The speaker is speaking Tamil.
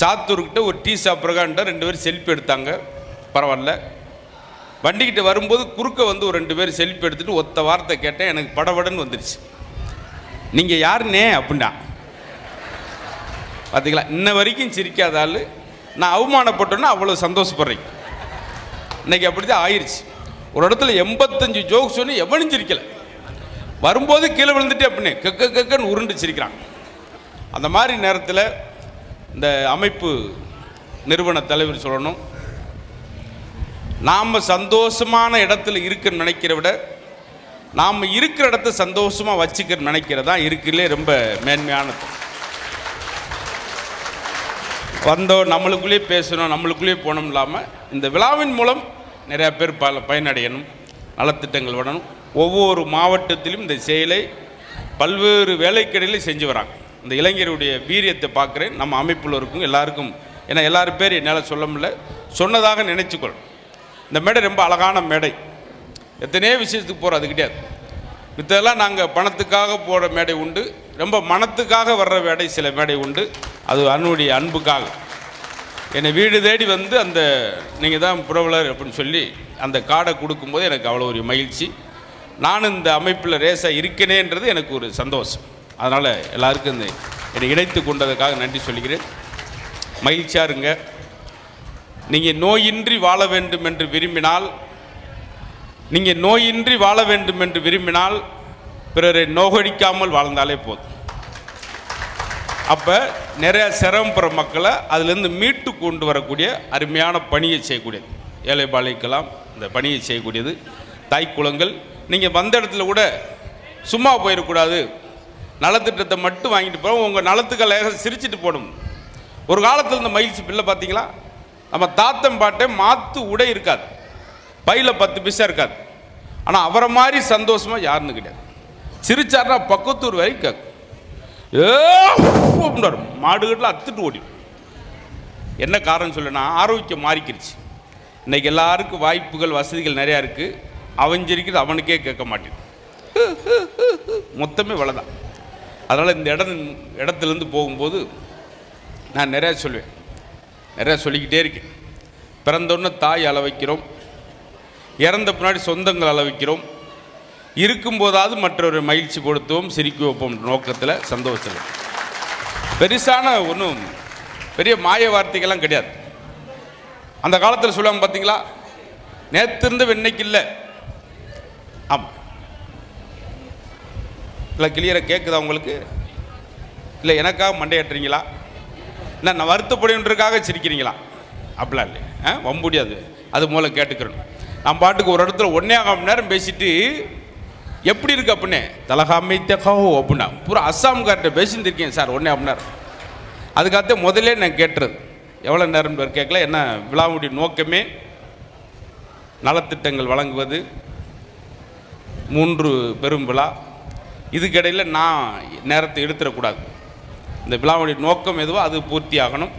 சாத்தூர்கிட்ட ஒரு டீ சாப்பிட்றக்கான்ட்ட 2 பேர் செல்ஃபி எடுத்தாங்க. பரவாயில்ல. வண்டிக்கிட்ட வரும்போது குறுக்க வந்து ஒரு 2 பேர் செல்ஃபி எடுத்துகிட்டு ஒத்த வார்த்தை கேட்டேன். எனக்கு படபடன்னு வந்துருச்சு. நீங்கள் யாருன்னே அப்படின்னா பார்த்தீங்களா, இன்ன வரைக்கும் சிரிக்காத ஆள் நான் அவமானப்பட்டோன்னா அவ்வளோ சந்தோஷப்படுறேன். இன்றைக்கி அப்படி தான் ஆயிடுச்சு. ஒரு இடத்துல 85 ஜோக் சொன்னி எவனும் சிரிக்கலை. வரும்போது கீழே விழுந்துட்டு அப்படின்னு கக்கன்னு உருண்டு சிரிக்கிறான். அந்த மாதிரி நேரத்தில் இந்த அமைப்பு நிறுவன தலைவர் சொல்லணும், நாம் சந்தோஷமான இடத்துல இருக்குன்னு நினைக்கிற விட நாம் இருக்கிற இடத்த சந்தோஷமாக வச்சுக்கிற நினைக்கிறதா இருக்கிறதுலே ரொம்ப மேன்மையானது. வந்தோம் நம்மளுக்குள்ளேயே பேசணும், நம்மளுக்குள்ளேயே போகணும் இல்லாமல் இந்த விழாவின் மூலம் நிறையா பேர் பயனடையணும், நலத்திட்டங்கள் வரணும். ஒவ்வொரு மாவட்டத்திலும் இந்த செயலை பல்வேறு வேலைக்கடையில் செஞ்சு வராங்க. இந்த இளைஞருடைய வீரியத்தை பார்க்குறேன். நம்ம அமைப்பில் இருக்கும் எல்லாருக்கும், ஏன்னா எல்லாரும் பேர் என்னால் சொல்ல முடியல, சொன்னதாக நினைச்சுக்கொள். இந்த மேடை ரொம்ப அழகான மேடை. எத்தனையோ விஷயத்துக்கு போகிற அது கிடையாது. இதெல்லாம் நாங்கள் பணத்துக்காக போகிற மேடை உண்டு, ரொம்ப மனத்துக்காக வர்ற மேடை சில மேடை உண்டு. அது அன்னுடைய அன்புக்காக என்னை வீடு தேடி வந்து அந்த நீங்கள் தான் புரவலர் அப்படின்னு சொல்லி அந்த கார்டை கொடுக்கும்போது எனக்கு அவ்வளோ ஒரு மகிழ்ச்சி. நானும் இந்த அமைப்பில் ரேஸாக இருக்கேனேன்றது எனக்கு ஒரு சந்தோஷம். அதனால் எல்லாருக்கும் இந்த என்னை இணைத்து கொண்டதுக்காக நன்றி சொல்லிக்கிறேன். மகிழ்ச்சியாக இருங்க. நீங்கள் நோயின்றி வாழ வேண்டும் என்று விரும்பினால் பிறரை நோகடிக்காமல் வாழ்ந்தாலே போதும். அப்போ நிறைய சிரமப்படுற மக்களை அதிலேருந்து மீட்டு கொண்டு வரக்கூடிய அருமையான பணியை செய்யக்கூடியது, ஏழை பாலைக்கெல்லாம் இந்த பணியை செய்யக்கூடியது. தாய் குளங்கள் நீங்கள் வந்த இடத்துல கூட சும்மா போயிடக்கூடாது, நலத்திட்டத்தை மட்டும் வாங்கிட்டு போகிறோம், உங்கள் நலத்துக்களை சிரிச்சிட்டு போடும். ஒரு காலத்தில் இந்த மகிழ்ச்சி பிள்ளை பார்த்தீங்களா, நம்ம தாத்தம் பாட்டே மாற்று உடை இருக்காது, பையில் 10 பைசா இருக்காது. ஆனால் அவரை மாதிரி சந்தோஷமாக யாருன்னு கிடையாது. சிரிச்சார்னா பக்கத்தூர் வரைக்கும் அப்படின்னாரு, மாடுகட்டில் அத்துட்டு ஓடி. என்ன காரணம் சொல்லுன்னா, ஆரோக்கியம் மாறிக்கிடுச்சு. இன்றைக்கி எல்லாருக்கும் வாய்ப்புகள் வசதிகள் நிறையா இருக்குது. அவன் சிரிக்கிறது அவனுக்கே கேட்க மாட்டேன், மொத்தமே வளதான். அதனால் இந்த இடத்துலேருந்து போகும்போது நான் நிறையா சொல்லுவேன், நிறையா சொல்லிக்கிட்டே இருக்கேன். பிறந்தோன்னு தாய் அள வைக்கிறோம், இறந்த பின்னாடி சொந்தங்கள் அள வைக்கிறோம், இருக்கும்போதாவது மற்றொரு மகிழ்ச்சி கொடுத்தோம், சிரிக்க வைப்போம் நோக்கத்தில், சந்தோஷத்தில். பெருசான ஒன்றும் பெரிய மாய வார்த்தைகள்லாம் கிடையாது. அந்த காலத்தில் சொல்லுவாங்க பார்த்தீங்களா, நேற்று இருந்த இன்னைக்கு இல்லை. ஆமாம், இல்லை கிளியராக கேட்குதா உங்களுக்கு? இல்லை எனக்காக மண்டையாட்டுறீங்களா? இல்லை நான் வருத்தப்படுன்றதுக்காக சிரிக்கிறீங்களா? அப்படிலாம் இல்லை, வம்புடியாது. அது மூலம் கேட்டுக்கிறோம். நான் பாட்டுக்கு ஒரு இடத்துல 1.5 மணி நேரம் பேசிட்டு எப்படி இருக்கு அப்படின்னே தலகாமை தகாவோ அப்படின்னா பூரா அஸ்ஸாம்கார்ட்ட பேசியிருக்கேன் சார் 1.5 மணி நேரம். அதுக்காக முதலே நான் கேட்டுறது எவ்வளோ நேரம் பேர் கேட்கல. என்ன விழாவுடைய நோக்கமே நலத்திட்டங்கள் வழங்குவது, 3 பெரும் விழா. இதுக்கிடையில் நான் நேரத்தை எடுத்துடக்கூடாது. இந்த விழாவுடைய நோக்கம் எதுவோ அது பூர்த்தி ஆகணும்.